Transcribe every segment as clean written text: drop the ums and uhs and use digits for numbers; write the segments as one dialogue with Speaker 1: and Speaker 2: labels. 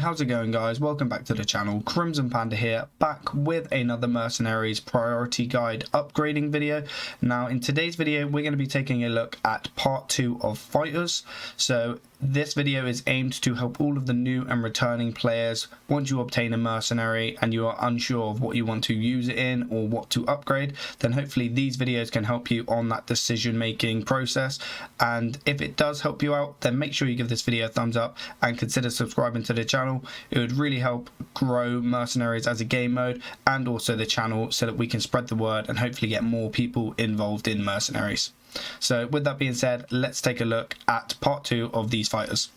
Speaker 1: how's it going guys? Welcome back to the channel. Crimson Panda here, back with another Mercenaries priority guide upgrading video. Now in today's video we're going to be taking a look at part 2 of Fighters. So this video is aimed to help all of the new and returning players. Once you obtain a mercenary and you are unsure of what you want to use it in or what to upgrade, then hopefully these videos can help you on that decision making process. And if it does help you out, then make sure you give this video a thumbs up and consider subscribing to the channel. It would really help grow Mercenaries as a game mode and also the channel so that we can spread the word and hopefully get more people involved in Mercenaries. So with that being said, let's take a look at part 2 of these fighters.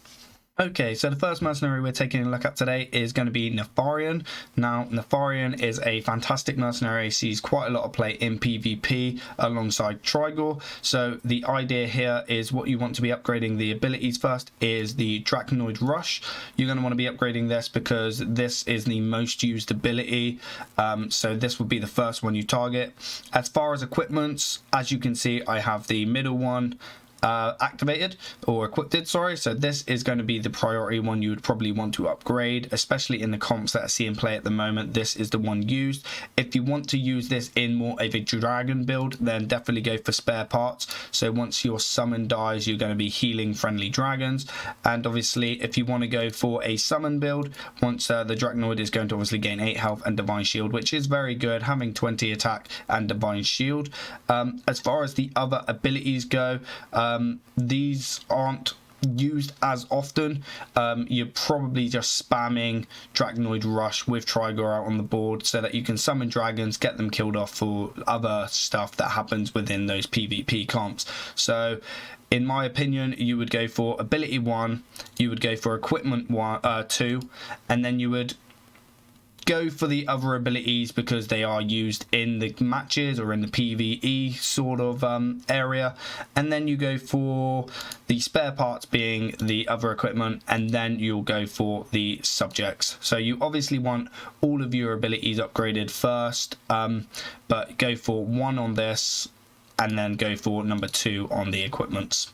Speaker 1: Okay, so the first mercenary we're taking a look at today is going to be Nefarian. Now, Nefarian is a fantastic mercenary, sees quite a lot of play in PvP alongside Trigor. So the idea here is what you want to be upgrading the abilities first is the Dracnoid Rush. You're going to want to be upgrading this because this is the most used ability. So this would be the first one you target. As far as equipments, as you can see, I have the middle one activated or equipped, sorry. So this is going to be the priority one you would probably want to upgrade, especially in the comps that I see in play at the moment. This is the one used. If you want to use this in more of a dragon build, then definitely go for spare parts. So once your summon dies, you're going to be healing friendly dragons. And obviously if you want to go for a summon build, once the Dracnoid is going to obviously gain 8 health and divine shield, which is very good, having 20 attack and divine shield. As far as the other abilities go, these aren't used as often. You're probably just spamming Dracnoid Rush with Trigor out on the board so that you can summon dragons, get them killed off for other stuff that happens within those PvP comps. So in my opinion, you would go for ability 1, you would go for equipment 2, and then you would go for the other abilities because they are used in the matches or in the PvE sort of area, and then you go for the spare parts being the other equipment, and then you'll go for the subjects. So you obviously want all of your abilities upgraded first, but go for 1 on this and then go for number 2 on the equipments.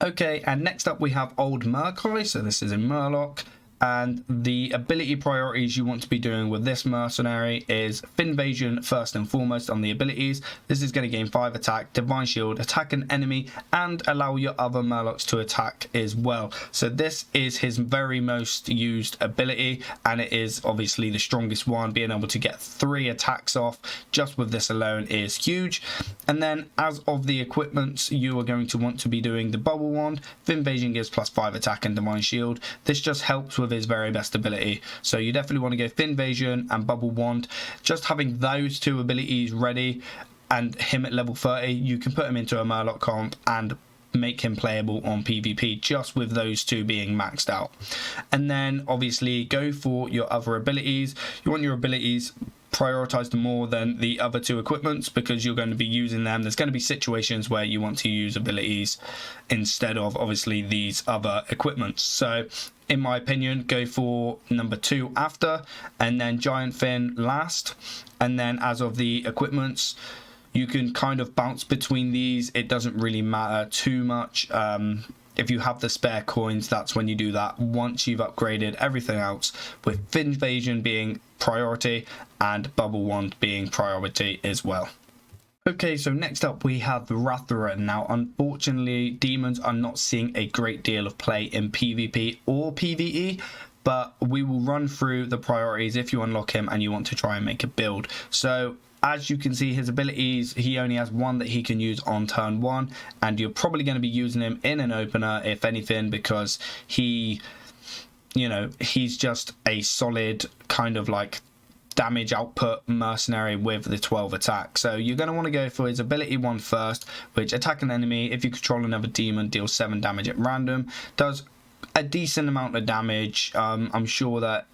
Speaker 1: Okay, and next up we have old Murk-Eye. So this is a Murloc. And the ability priorities you want to be doing with this mercenary is Finvasion first and foremost on the abilities. This is going to gain 5 attack, divine shield, attack an enemy, and allow your other Murlocs to attack as well. So this is his very most used ability, and it is obviously the strongest one. Being able to get 3 attacks off just with this alone is huge. And then as of the equipments, you are going to want to be doing the bubble wand. Finvasion gives +5 attack and divine shield. This just helps with his very best ability, so you definitely want to go Finvasion and bubble wand. Just having those 2 abilities ready and him at level 30, you can put him into a Murloc comp and make him playable on PvP just with those 2 being maxed out. And then obviously go for your other abilities. You want your abilities prioritized more than the other 2 equipments because you're going to be using them. There's going to be situations where you want to use abilities instead of obviously these other equipments. So in my opinion, go for number 2 after, and then Giant Fin last. And then as of the equipments, you can kind of bounce between these. It doesn't really matter too much. If you have the spare coins, that's when you do that once you've upgraded everything else, with Finvasion being priority and bubble wand being priority as well. Okay, so next up we have Rathorian. Now, unfortunately, demons are not seeing a great deal of play in PvP or PvE, but we will run through the priorities if you unlock him and you want to try and make a build. So as you can see, his abilities, he only has 1 that he can use on turn 1, and you're probably going to be using him in an opener if anything, because he, you know, he's just a solid kind of like damage output mercenary with the 12 attack. So you're going to want to go for his ability 1 first, which attack an enemy if you control another demon, deals 7 damage at random. Does a decent amount of damage. I'm sure that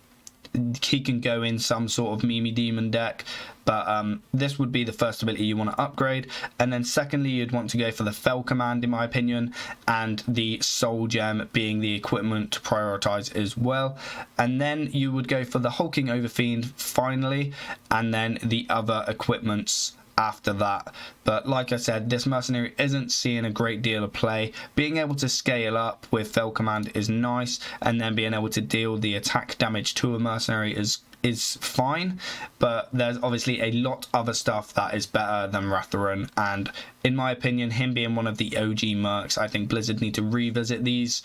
Speaker 1: he can go in some sort of Mimi demon deck, but this would be the first ability you want to upgrade. And then secondly, you'd want to go for the Fell Command in my opinion, and the Soul Gem being the equipment to prioritize as well. And then you would go for the Hulking Overfiend finally, and then the other equipments after that. But like I said, this mercenary isn't seeing a great deal of play. Being able to scale up with Fell Command is nice, and then being able to deal the attack damage to a mercenary is fine, but there's obviously a lot other stuff that is better than Rathorian, and in my opinion, him being one of the OG Mercs, I think Blizzard need to revisit these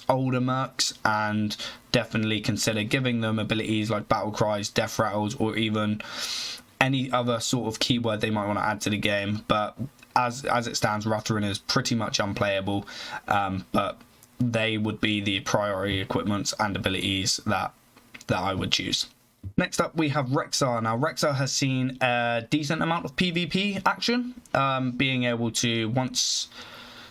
Speaker 1: older Mercs and definitely consider giving them abilities like battle cries, death rattles, or even any other sort of keyword they might want to add to the game. But as it stands, Rathorian is pretty much unplayable, but they would be the priority equipments and abilities that I would choose. Next up, we have Rexxar. Now, Rexxar has seen a decent amount of PvP action, being able to, once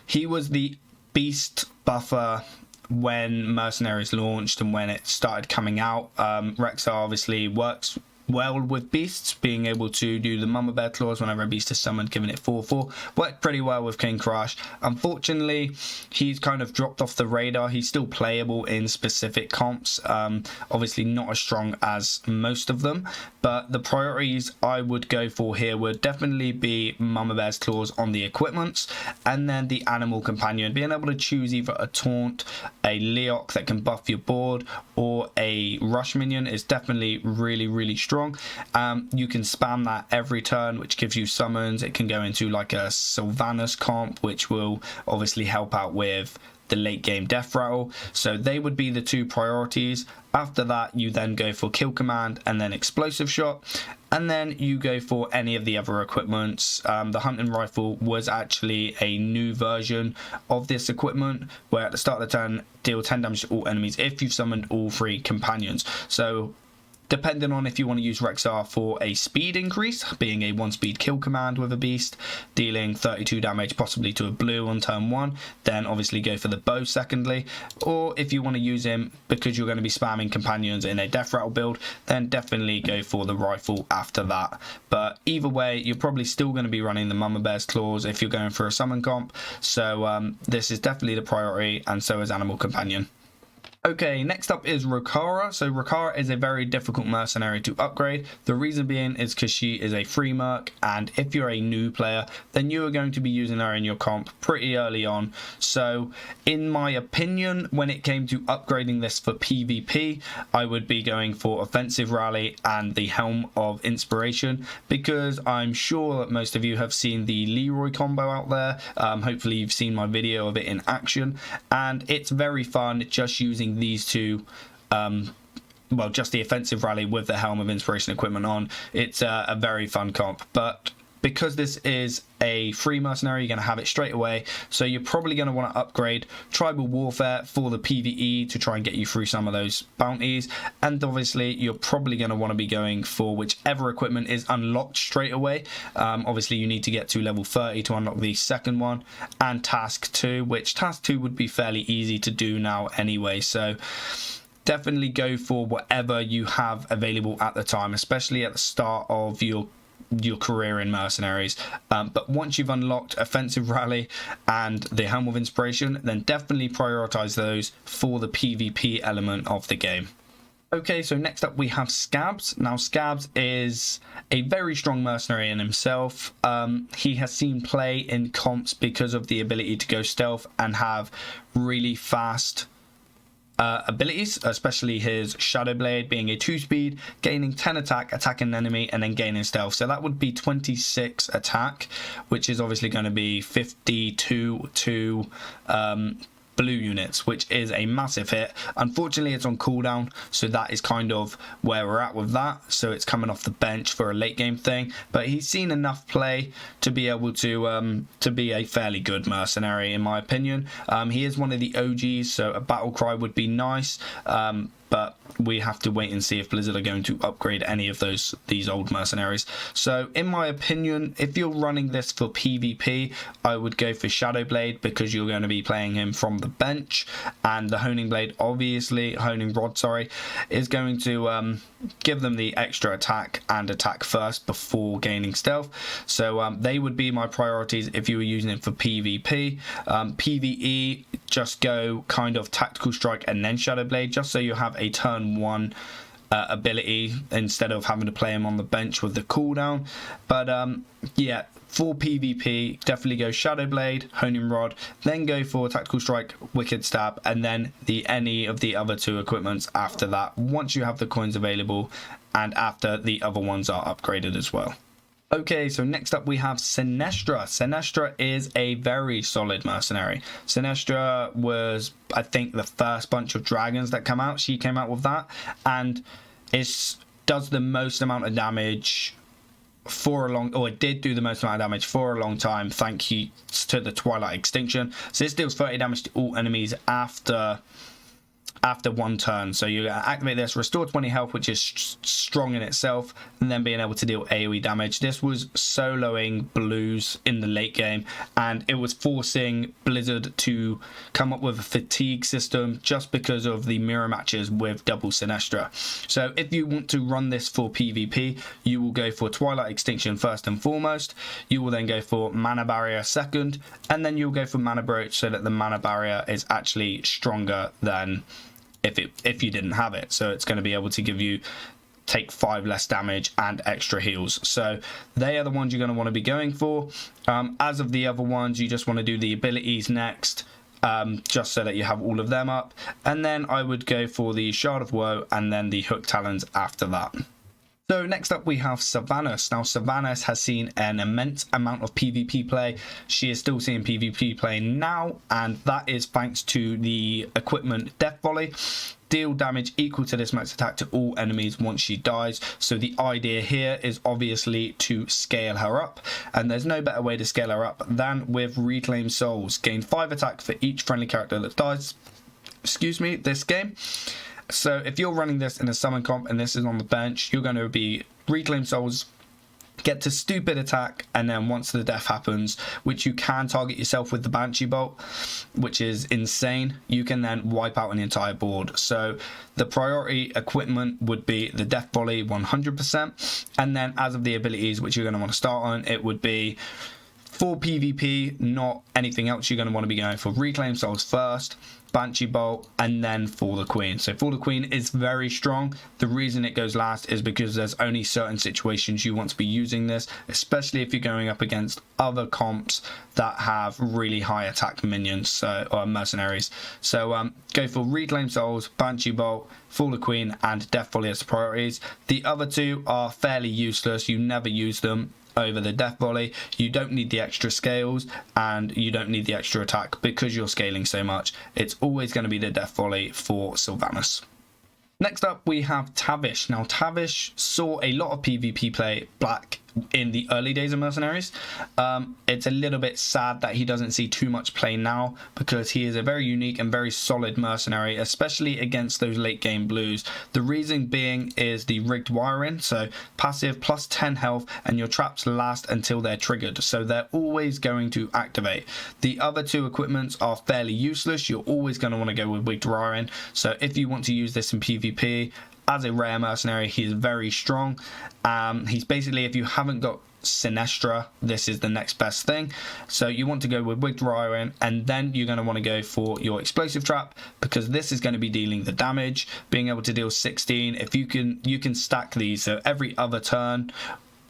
Speaker 1: he was the beast buffer when Mercenaries launched and when it started coming out. Rexxar obviously works well with beasts, being able to do the Mama Bear claws whenever a beast is summoned, giving it 4/4. Worked pretty well with King Crush. Unfortunately, he's kind of dropped off the radar. He's still playable in specific comps, obviously not as strong as most of them, but the priorities I would go for here would definitely be Mama Bear's claws on the equipments, and then the animal companion, being able to choose either a taunt, a Leok that can buff your board, or a rush minion is definitely really strong. You can spam that every turn, which gives you summons. It can go into like a Sylvanas comp, which will obviously help out with the late game death rattle. So they would be the two priorities. After that, you then go for kill command and then explosive shot, and then you go for any of the other equipments. The hunting rifle was actually a new version of this equipment, where at the start of the turn, deal 10 damage to all enemies if you've summoned all 3 companions. So depending on if you want to use Rexxar for a speed increase, being a 1-speed kill command with a beast, dealing 32 damage possibly to a blue on turn 1, then obviously go for the bow secondly. Or if you want to use him because you're going to be spamming companions in a death rattle build, then definitely go for the rifle after that. But either way, you're probably still going to be running the Mama Bear's claws if you're going for a summon comp. So this is definitely the priority, and so is animal companion. Okay, next up is Rokara. So Rokara is a very difficult mercenary to upgrade. The reason being is because she is a free merc, and if you're a new player, then you are going to be using her in your comp pretty early on. So in my opinion, when it came to upgrading this for PvP, I would be going for Offensive Rally and the Helm of Inspiration, because I'm sure that most of you have seen the Leroy combo out there. Hopefully you've seen my video of it in action, and it's very fun just using these two, well, just the Offensive Rally with the Helm of Inspiration equipment on. It's a very fun comp, but because this is a free mercenary, you're going to have it straight away, so you're probably going to want to upgrade Tribal Warfare for the PvE to try and get you through some of those bounties, and obviously you're probably going to want to be going for whichever equipment is unlocked straight away. Obviously you need to get to level 30 to unlock the second one, and Task 2, which Task 2 would be fairly easy to do now anyway, so definitely go for whatever you have available at the time, especially at the start of your career in mercenaries. But once you've unlocked Offensive Rally and the Helm of Inspiration, then definitely prioritize those for the PvP element of the game. Okay, so next up we have Scabbs. Now Scabbs is a very strong mercenary in himself. He has seen play in comps because of the ability to go stealth and have really fast abilities, especially his Shadow Blade being a 2-speed, gaining 10 attack, attacking an enemy, and then gaining stealth. So that would be 26 attack, which is obviously going to be 52 to blue units, which is a massive hit. Unfortunately, it's on cooldown, so that is kind of where we're at with that. So it's coming off the bench for a late game thing, but he's seen enough play to be able to be a fairly good mercenary in my opinion. He is one of the OGs, so a battle cry would be nice, but we have to wait and see if Blizzard are going to upgrade any of these old mercenaries. So in my opinion, if you're running this for PvP, I would go for Shadow Blade, because you're going to be playing him from the bench, and the Honing Blade, obviously Honing Rod, is going to give them the extra attack and attack first before gaining stealth. So they would be my priorities if you were using it for PvP. PvE, just go kind of Tactical Strike and then Shadow Blade, just so you have a turn 1 ability instead of having to play him on the bench with the cooldown. But yeah, for PvP, definitely go Shadow Blade, Honing Rod, then go for Tactical Strike, Wicked Stab, and then any of the other 2 equipments after that, once you have the coins available and after the other ones are upgraded as well. Okay, so next up we have Sinestra. Sinestra is a very solid mercenary. Sinestra was, I think, the first bunch of dragons that come out. She came out with that, and it does the most amount of damage for a long, or it did do the most amount of damage for a long time, thanks to the Twilight Extinction. So this deals 30 damage to all enemies after 1 turn. So you activate this, restore 20 health, which is strong in itself, and then being able to deal AoE damage. This was soloing blues in the late game, and it was forcing Blizzard to come up with a fatigue system just because of the mirror matches with double Sinestra. So if you want to run this for PvP, you will go for Twilight Extinction first and foremost. You will then go for Mana Barrier second, and then you'll go for Mana Brooch so that the Mana Barrier is actually stronger than if you didn't have it. So it's going to be able to give you take 5 less damage and extra heals. So they are the ones you're going to want to be going for. As of the other ones, you just want to do the abilities next, just so that you have all of them up. And then I would go for the Shard of Woe and then the Hook Talons after that. So next up we have Sylvanas. Now Sylvanas has seen an immense amount of PvP play. She is still seeing PvP play now, and that is thanks to the equipment Death Volley. Deal damage equal to this max attack to all enemies once she dies. So the idea here is obviously to scale her up, and there's no better way to scale her up than with Reclaim Souls. Gain 5 attack for each friendly character that dies, this game. So if you're running this in a summon comp and this is on the bench, you're going to be Reclaim Souls, get to stupid attack, and then once the death happens, which you can target yourself with the Banshee Bolt, which is insane, you can then wipe out an entire board. So the priority equipment would be the Death Volley 100%, and then as of the abilities which you're going to want to start on, it would be for PvP, not anything else. You're going to want to be going for Reclaim Souls first, Banshee Bolt, and then For the Queen. So For the Queen is very strong. The reason it goes last is because there's only certain situations you want to be using this, especially if you're going up against other comps that have really high attack minions, or mercenaries. So go for Reclaim Souls, Banshee Bolt, For the Queen, and Death Volley as priorities. The other 2 are fairly useless. You never use them over the Death Volley. You don't need the extra scales, and you don't need the extra attack because you're scaling so much. It's always going to be the Death Volley for Sylvanas. Next up we have Tavish. Now Tavish saw a lot of PvP play back in the early days of Mercenaries. It's a little bit sad that he doesn't see too much play now, because he is a very unique and very solid mercenary, especially against those late game blues. The reason being is the rigged wiring. So passive plus 10 health, and your traps last until they're triggered, so they're always going to activate. The other 2 equipments are fairly useless. You're always going to want to go with rigged wiring. So if you want to use this in PvP as a rare mercenary, he is very strong. He's basically, if you haven't got Sinestra, this is the next best thing. So you want to go with Wigged Ryan, and then you're going to want to go for your Explosive Trap, because this is going to be dealing the damage, being able to deal 16. If you can stack these, so every other turn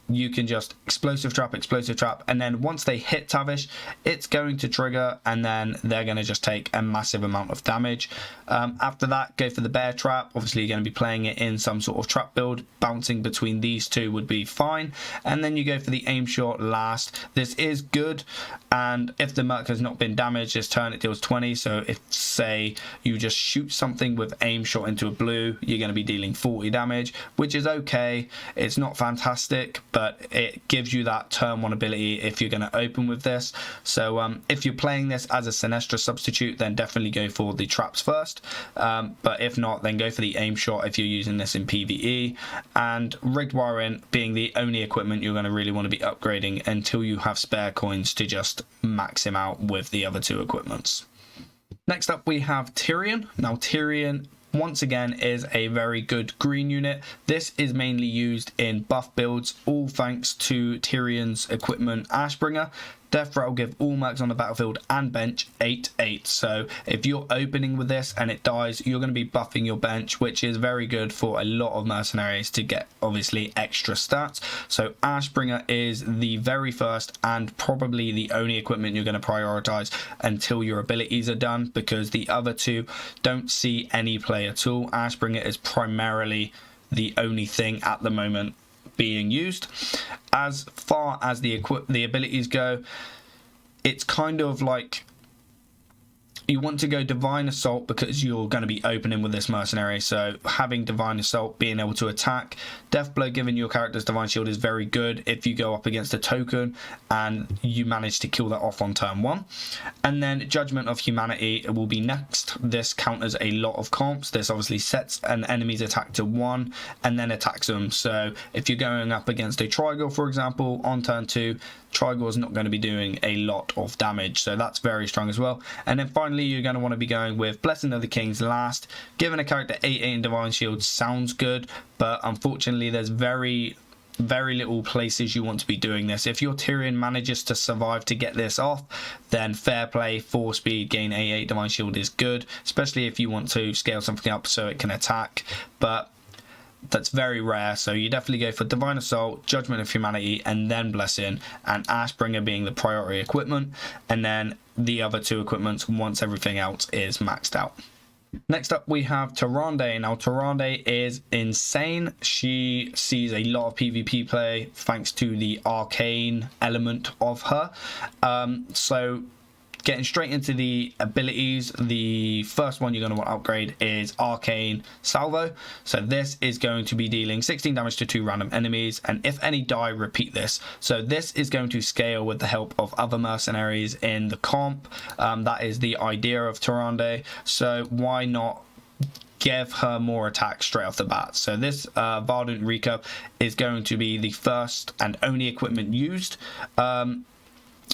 Speaker 1: you can just Explosive Trap, and then once they hit Tavish, it's going to trigger, and then they're going to just take a massive amount of damage. After that, go for the Bear Trap. Obviously you're going to be playing it in some sort of trap build. Bouncing between these 2 would be fine, and then you go for the Aim Shot last. This is good, and if the Merc has not been damaged this turn, it deals 20. So if, say, you just shoot something with Aim Shot into a blue, you're going to be dealing 40 damage, which is okay. It's not fantastic, but it gives you that turn 1 ability if you're going to open with this. So if you're playing this as a Sinestra substitute, then definitely go for the traps first, but if not, then go for the Aim Shot if you're using this in PvE, and rigged wiring being the only equipment you're going to really want to be upgrading until you have spare coins to just max him out with the other 2 equipments. Next up we have Tirion. Now Tirion, once again, is a very good green unit. This is mainly used in buff builds, all thanks to Tyrion's equipment Ashbringer. Death Threat will give all mercs on the battlefield and bench 8/8. So if you're opening with this and it dies, you're going to be buffing your bench, which is very good for a lot of mercenaries to get obviously extra stats. So Ashbringer is the very first and probably the only equipment you're going to prioritize until your abilities are done, because the other two don't see any play at all. Ashbringer is primarily the only thing at the moment being used. As far as the abilities go, it's kind of like you want to go Divine Assault because you're going to be opening with this mercenary. So having Divine Assault, being able to attack. Death Blow, giving your character's Divine Shield, is very good if you go up against a token and you manage to kill that off on turn 1. And then Judgment of Humanity will be next. This counters a lot of comps. This obviously sets an enemy's attack to 1 and then attacks them. So if you're going up against a Trigor, for example, on turn 2, Trigor is not going to be doing a lot of damage, so that's very strong as well. And then finally, you're going to want to be going with Blessing of the Kings last. Giving a character 8/8 in Divine Shield sounds good, but unfortunately there's very little places you want to be doing this. If your Tirion manages to survive to get this off, then fair play. 4 speed, gain 8/8 Divine Shield is good, especially if you want to scale something up so it can attack, but that's very rare. So you definitely go for Divine Assault, Judgment of Humanity, and then Blessing, and Ashbringer being the priority equipment, and then the other 2 equipments once everything else is maxed out. Next up we have Tyrande. Now Tyrande is insane. She sees a lot of PvP play thanks to the arcane element of her. So getting straight into the abilities, the first one you're going to want to upgrade is Arcane Salvo. So this is going to be dealing 16 damage to 2 random enemies, and if any die, repeat this. So this is going to scale with the help of other mercenaries in the comp. That is the idea of Tyrande, so why not give her more attack straight off the bat? So this Vardant Recurve is going to be the first and only equipment used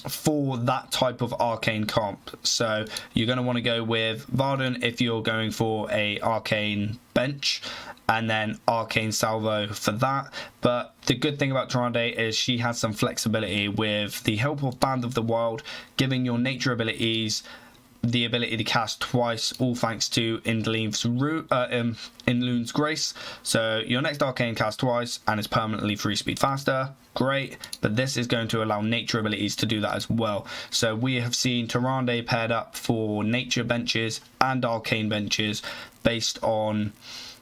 Speaker 1: for that type of arcane comp. So you're going to want to go with Vardant if you're going for a arcane bench, and then Arcane Salvo for that. But the good thing about Tyrande is she has some flexibility with the help of Band of the Wild, giving your nature abilities the ability to cast twice, all thanks to Inlune's Grace. So your next arcane cast twice and it's permanently 3 speed faster. Great, but this is going to allow nature abilities to do that as well. So we have seen Tyrande paired up for nature benches and arcane benches based on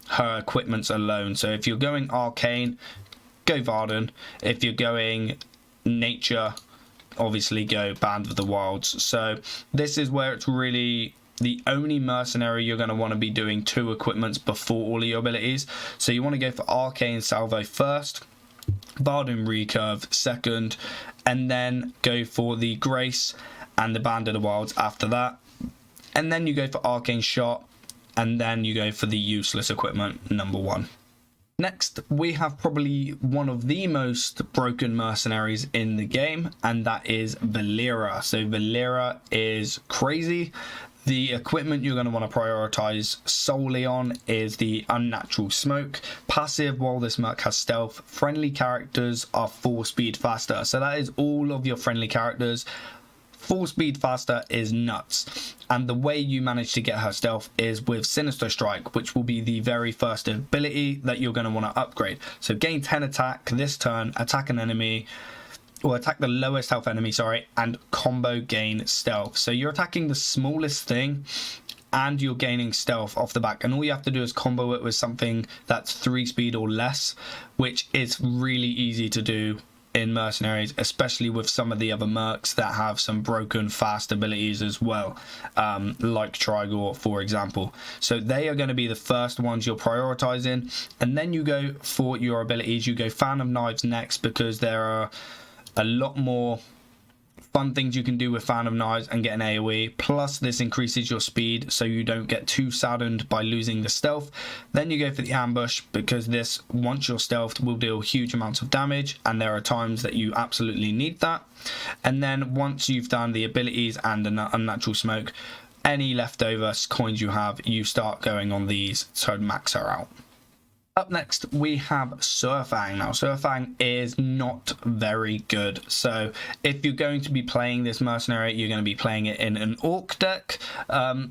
Speaker 1: her equipments alone. So if you're going arcane, go Varden. If you're going nature, obviously go Band of the Wilds. So this is where it's really the only mercenary you're going to want to be doing 2 equipments before all of your abilities. So you want to go for Arcane Salvo first, Vardant Recurve second, and then go for the Grace and the Band of the Wilds after that. And then you go for Arcane Shot, and then you go for the useless equipment number 1. Next, we have probably one of the most broken mercenaries in the game, and that is Valeera. So Valeera is crazy. The equipment you're going to want to prioritize solely on is the Unnatural Smoke. Passive, while this Merc has stealth, friendly characters are 4 speed faster. So that is all of your friendly characters. 4 speed faster is nuts, and the way you manage to get her stealth is with Sinestra Strike, which will be the very first ability that you're going to want to upgrade. So gain 10 attack this turn, attack an enemy, or attack the lowest health enemy, and combo gain stealth. So you're attacking the smallest thing and you're gaining stealth off the back, and all you have to do is combo it with something that's 3 speed or less, which is really easy to do in mercenaries, especially with some of the other mercs that have some broken fast abilities as well, like Trigor, for example. So they are going to be the first ones you're prioritizing, and then you go for your abilities. You go Fan of Knives next, because there are a lot more fun things you can do with Fan of Knives and get an AoE, plus this increases your speed so you don't get too saddened by losing the stealth. Then you go for the Ambush, because this, once you're stealthed, will deal huge amounts of damage, and there are times that you absolutely need that. And then once you've done the abilities and an Unnatural Smoke, any leftover coins you have, you start going on these to max her out. Up next, we have Saurfang. Now, Saurfang is not very good. So, if you're going to be playing this mercenary, you're going to be playing it in an Orc deck.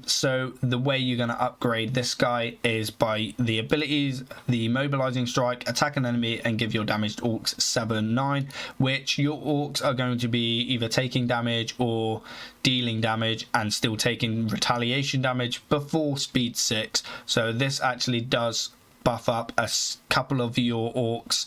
Speaker 1: So, the way you're going to upgrade this guy is by the abilities, the Mobilizing Strike, attack an enemy, and give your damaged Orcs 7/9, which your Orcs are going to be either taking damage or dealing damage and still taking retaliation damage before speed 6. So, this actually does buff up a couple of your Orcs,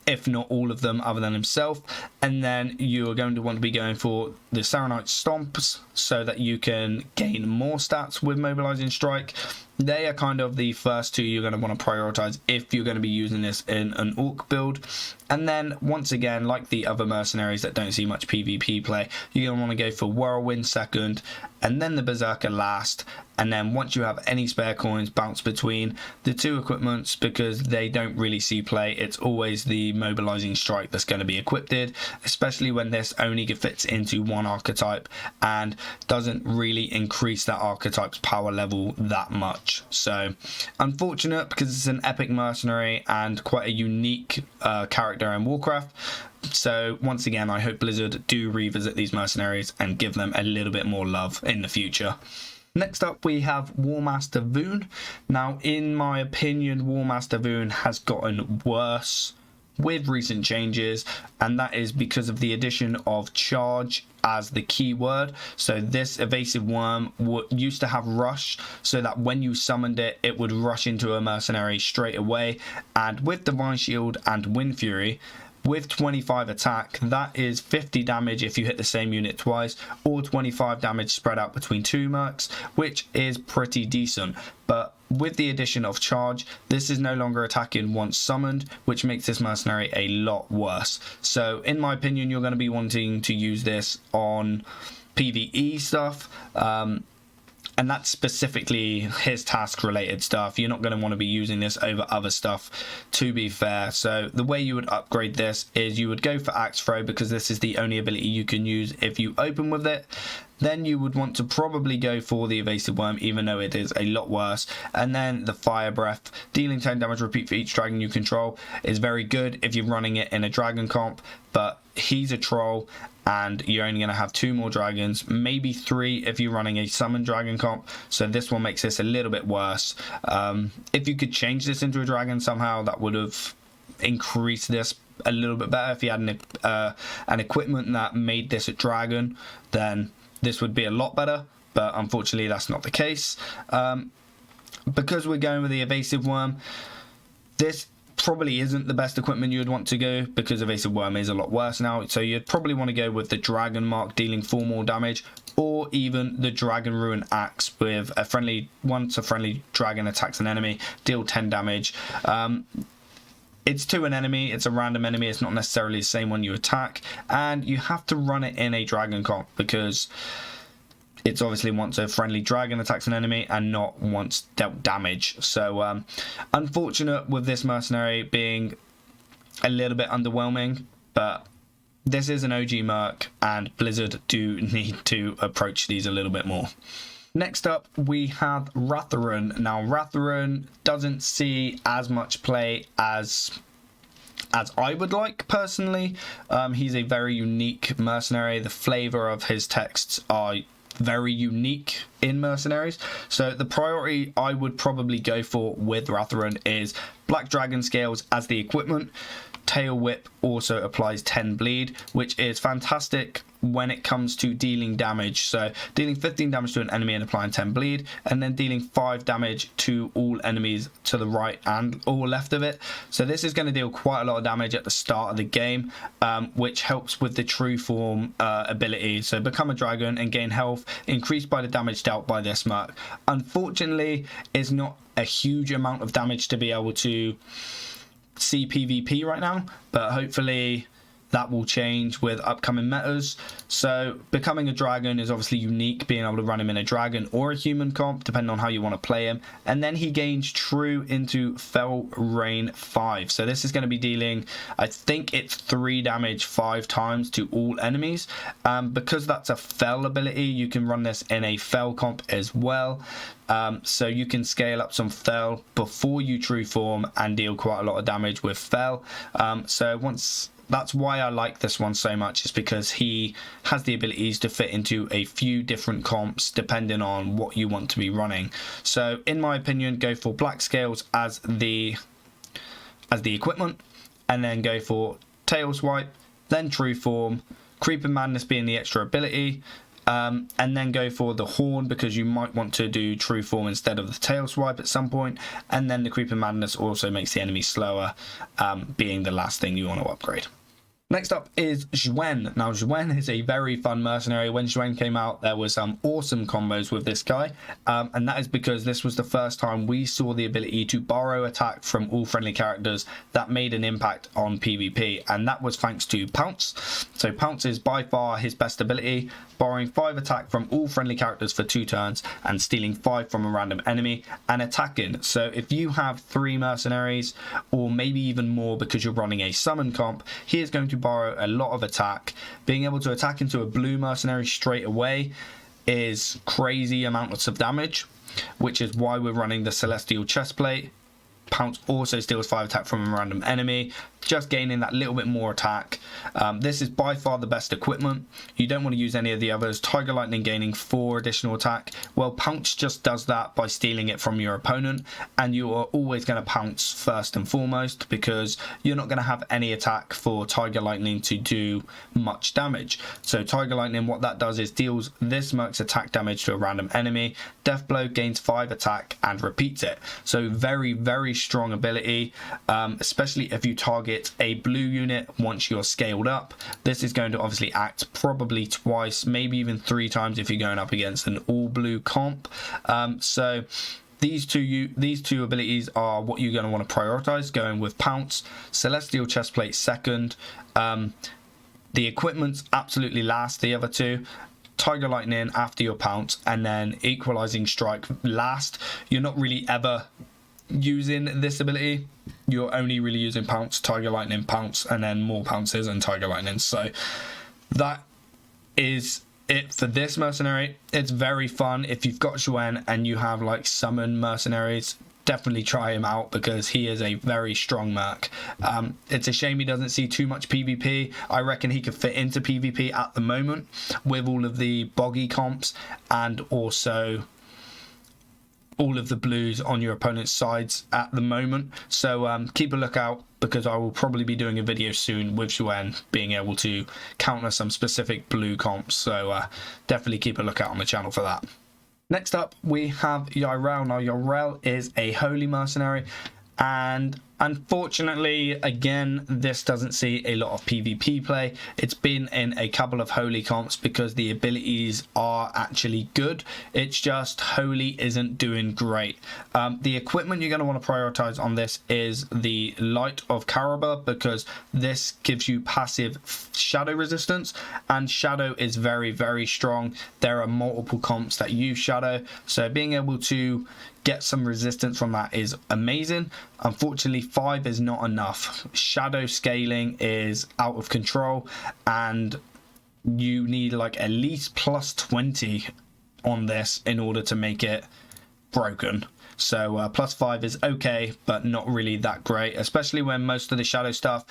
Speaker 1: if not all of them other than himself, and then you're going to want to be going for the Saronite Stomps so that you can gain more stats with Mobilizing Strike. They are kind of the first two you're going to want to prioritize if you're going to be using this in an Orc build. And then once again, like the other mercenaries that don't see much PvP play, you're going to want to go for Whirlwind second, and then the Berserker last. And then once you have any spare coins, bounce between the two equipments because they don't really see play. It's always the Mobilizing Strike that's going to be equipped, especially when this only fits into one archetype and doesn't really increase that archetype's power level that much. So unfortunate, because it's an epic mercenary and quite a unique character in Warcraft. So once again, I hope Blizzard do revisit these mercenaries and give them a little bit more love in the future. Next up, we have Warmaster Voone. Now, in my opinion, Warmaster Voone has gotten worse with recent changes, and that is because of the addition of charge as the keyword. So this evasive worm used to have rush, so that when you summoned it, it would rush into a mercenary straight away. And with Divine Shield and Wind Fury, with 25 attack, that is 50 damage if you hit the same unit twice, or 25 damage spread out between two mercs, which is pretty decent. But with the addition of charge, this is no longer attacking once summoned, which makes this mercenary a lot worse. So in my opinion, you're going to be wanting to use this on PvE stuff, and that's specifically his task related stuff. You're not going to want to be using this over other stuff, to be fair. So the way you would upgrade this is you would go for Axe Throw, because this is the only ability you can use if you open with it. Then you would want to probably go for the Evasive Worm, even though it is a lot worse. And then the Fire Breath, dealing 10 damage repeat for each dragon you control, is very good if you're running it in a dragon comp, but he's a troll and you're only going to have 2 more dragons, maybe 3 if you're running a summon dragon comp, so this one makes this a little bit worse. If you could change this into a dragon somehow, that would have increased this a little bit better. If you had an equipment that made this a dragon, then this would be a lot better, but unfortunately that's not the case. Because we're going with the Evasive Worm, this probably isn't the best equipment you would want to go, because Evasive Worm is a lot worse now. So you'd probably want to go with the Dragon Mark, dealing 4 more damage, or even the Dragon Ruin Axe with a friendly, once a friendly dragon attacks an enemy, deal 10 damage. It's to an enemy, it's a random enemy, it's not necessarily the same one you attack, and you have to run it in a dragon comp because it's obviously once a friendly dragon attacks an enemy and not once dealt damage. So unfortunate with this mercenary being a little bit underwhelming, but this is an OG Merc and Blizzard do need to approach these a little bit more. Next up, we have Rathorian. Now, Rathorian doesn't see as much play as I would like, personally. He's a very unique mercenary. The flavor of his texts are very unique in mercenaries. So the priority I would probably go for with Rathorian is Black Dragon Scales as the equipment. Tail Whip also applies 10 bleed, which is fantastic when it comes to dealing damage. So dealing 15 damage to an enemy and applying 10 bleed, and then dealing 5 damage to all enemies to the right and or left of it. So this is going to deal quite a lot of damage at the start of the game, which helps with the True Form ability. So become a dragon and gain health increased by the damage dealt by this Merc. Unfortunately, it's not a huge amount of damage to be able to see PvP right now, but hopefully that will change with upcoming metas. So becoming a dragon is obviously unique, being able to run him in a dragon or a human comp, depending on how you want to play him. And then he gains true into Fell Rain 5. So this is going to be dealing, I think it's 3 damage 5 times to all enemies. Because that's a Fell ability, you can run this in a Fell comp as well. So you can scale up some Fell before you true form and deal quite a lot of damage with Fell. That's why I like this one so much, is because he has the abilities to fit into a few different comps depending on what you want to be running. So in my opinion, go for Black Scales as the equipment, and then go for Tail Swipe, then True Form, Creeping Madness being the extra ability, and then go for the Horn because you might want to do True Form instead of the Tail Swipe at some point, and then the Creeping Madness also makes the enemy slower, being the last thing you want to upgrade. Next up is Xuen. Now Xuen is a very fun mercenary. When Xuen came out, there was some awesome combos with this guy, and that is because this was the first time we saw the ability to borrow attack from all friendly characters that made an impact on PvP, and that was thanks to Pounce. So Pounce is by far his best ability, borrowing 5 attack from all friendly characters for 2 turns and stealing 5 from a random enemy and attacking. So if you have 3 mercenaries, or maybe even more because you're running a summon comp, he is going to borrow a lot of attack. Being able to attack into a blue mercenary straight away is crazy amounts of damage, which is why we're running the Celestial Chestplate. Pounce also steals 5 attack from a random enemy, just gaining that little bit more attack. This is by far the best equipment. You don't want to use any of the others. Tiger Lightning gaining 4 additional attack. Well, Pounce just does that by stealing it from your opponent, and you are always going to pounce first and foremost because you're not going to have any attack for Tiger Lightning to do much damage. So Tiger Lightning, what that does is deals this Murk's attack damage to a random enemy. Death Blow gains 5 attack and repeats it. So very, very strong ability, especially if you target a blue unit once you're scaled up. This is going to obviously act probably twice, maybe even 3 times if you're going up against an all blue comp. So these two abilities are what you're going to want to prioritize, going with Pounce. Celestial Chestplate second. The equipment's absolutely last, the other 2. Tiger Lightning after your Pounce, and then Equalizing Strike last. You're not really ever using this ability. You're only really using Pounce, Tiger Lightning, Pounce, and then more Pounces and Tiger Lightning. So that is it for this mercenary. It's very fun. If you've got Xuen and you have like summon mercenaries, definitely try him out because he is a very strong Merc. It's a shame he doesn't see too much PvP. I reckon he could fit into PvP at the moment with all of the boggy comps and also all of the blues on your opponent's sides at the moment. So keep a lookout because I will probably be doing a video soon with Xuen being able to counter some specific blue comps. So definitely keep a lookout on the channel for that. Next up we have Yrel. Now Yrel is a holy mercenary, and unfortunately, again, this doesn't see a lot of PvP play. It's been in a couple of holy comps because the abilities are actually good. It's just holy isn't doing great. The equipment you're going to want to prioritize on this is the Light of Karaba, because this gives you passive shadow resistance, and shadow is very, very strong. There are multiple comps that use shadow, so being able to get some resistance from that is amazing. Unfortunately, 5 is not enough. Shadow scaling is out of control, and you need like at least plus 20 on this in order to make it broken. So plus 5 is okay, but not really that great, especially when most of the shadow stuff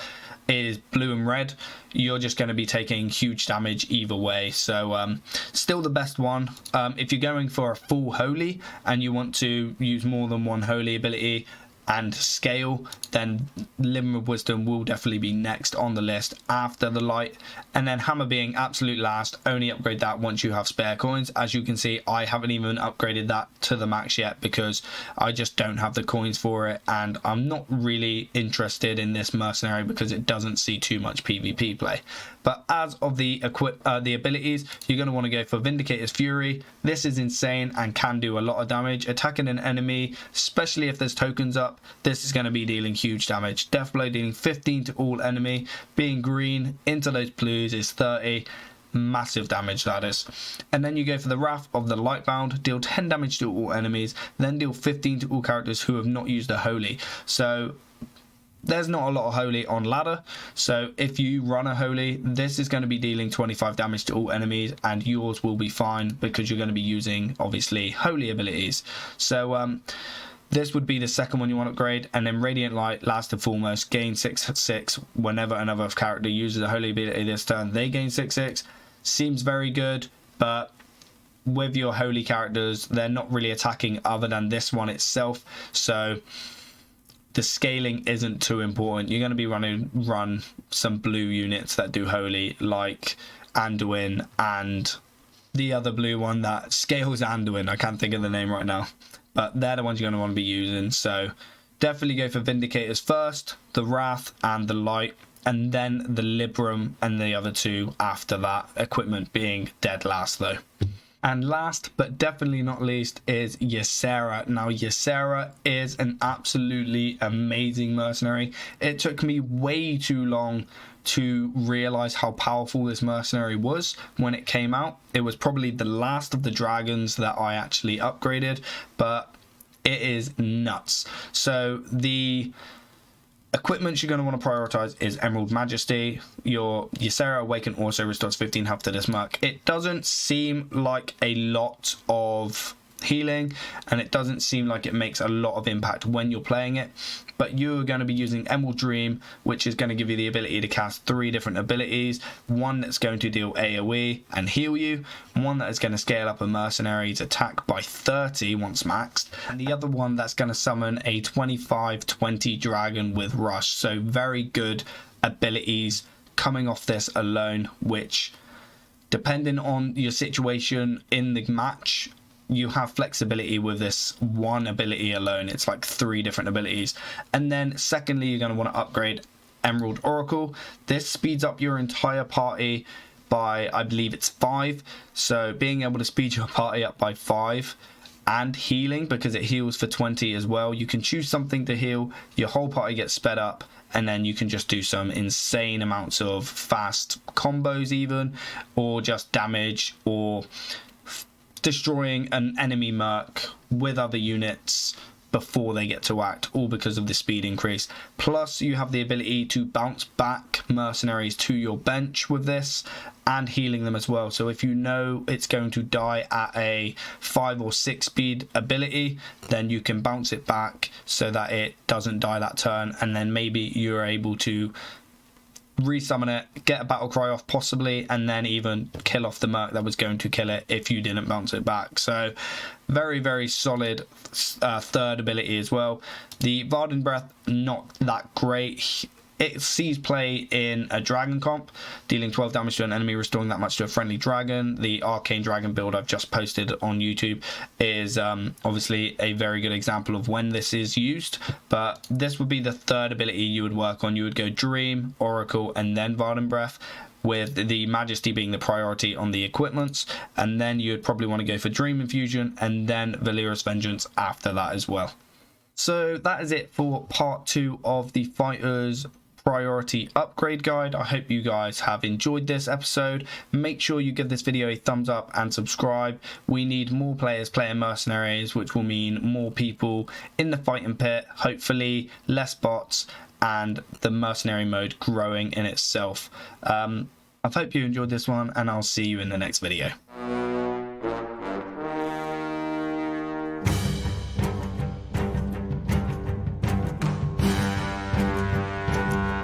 Speaker 1: is blue and red. You're just going to be taking huge damage either way. So still the best one. If you're going for a full holy and you want to use more than one holy ability and scale, then Limb of Wisdom will definitely be next on the list after the Light, and then Hammer being absolute last. Only upgrade that once you have spare coins. As you can see, I haven't even upgraded that to the max yet because I just don't have the coins for it, and I'm not really interested in this mercenary because it doesn't see too much PvP play. But as of the abilities, you're going to want to go for Vindicator's Fury. This is insane and can do a lot of damage. Attacking an enemy, especially if there's tokens up, up, this is going to be dealing huge damage. Death Blow dealing 15 to all enemy. Being green into those blues is 30. Massive damage that is. And then you go for the Wrath of the Lightbound, deal 10 damage to all enemies, then deal 15 to all characters who have not used a holy. So there's not a lot of holy on ladder, so if you run a holy, this is going to be dealing 25 damage to all enemies, and yours will be fine because you're going to be using obviously holy abilities. So this would be the second one you want to upgrade. And then Radiant Light, last and foremost, gain 6/6 whenever another character uses a holy ability this turn, they gain 6/6. Seems very good, but with your holy characters, they're not really attacking other than this one itself, so the scaling isn't too important. You're going to be run some blue units that do holy, like Anduin and the other blue one that scales Anduin. I can't think of the name right now, but they're the ones you're going to want to be using. So definitely go for Vindicators first, the Wrath and the Light, and then the Libram and the other two after that, equipment being dead last though. And last but definitely not least is Ysera. Now Ysera is an absolutely amazing mercenary. It took me way too long to realize how powerful this mercenary was when it came out. It was probably the last of the dragons that I actually upgraded, but it is nuts. So the equipment you're going to want to prioritize is Emerald Majesty. Your Ysera Awaken also restores 15 health to this Murk. It doesn't seem like a lot of healing, and it doesn't seem like it makes a lot of impact when you're playing it, but you're going to be using Emerald Dream, which is going to give you the ability to cast 3 different abilities. One that's going to deal AoE and heal you, one that is going to scale up a mercenary's attack by 30 once maxed, and the other one that's going to summon a 25/20 dragon with rush. So very good abilities coming off this alone, which depending on your situation in the match, you have flexibility with this one ability alone. It's like 3 different abilities. And then secondly, you're going to want to upgrade Emerald Oracle. This speeds up your entire party by, I believe it's 5. So being able to speed your party up by 5 and healing, because it heals for 20 as well. You can choose something to heal, your whole party gets sped up, and then you can just do some insane amounts of fast combos even, or just damage, or destroying an enemy Merc with other units before they get to act, all because of the speed increase. Plus you have the ability to bounce back mercenaries to your bench with this, and healing them as well. So if you know it's going to die at a 5 or 6 speed ability, then you can bounce it back so that it doesn't die that turn, and then maybe you're able to resummon it, get a battle cry off possibly, and then even kill off the Merc that was going to kill it if you didn't bounce it back. So very, very solid third ability as well. The Varden Breath, not that great. It sees play in a dragon comp, dealing 12 damage to an enemy, restoring that much to a friendly dragon. The Arcane Dragon build I've just posted on YouTube is obviously a very good example of when this is used, but this would be the third ability you would work on. You would go Dream, Oracle, and then Varden Breath, with the Majesty being the priority on the equipments, and then you'd probably want to go for Dream Infusion and then Valeera's Vengeance after that as well. So that is it for part 2 of the Fighters Priority Upgrade Guide. I hope you guys have enjoyed this episode. Make sure you give this video a thumbs up and subscribe. We need more players playing Mercenaries, which will mean more people in the fighting pit, hopefully less bots, and the mercenary mode growing in itself. I hope you enjoyed this one, and I'll see you in the next video.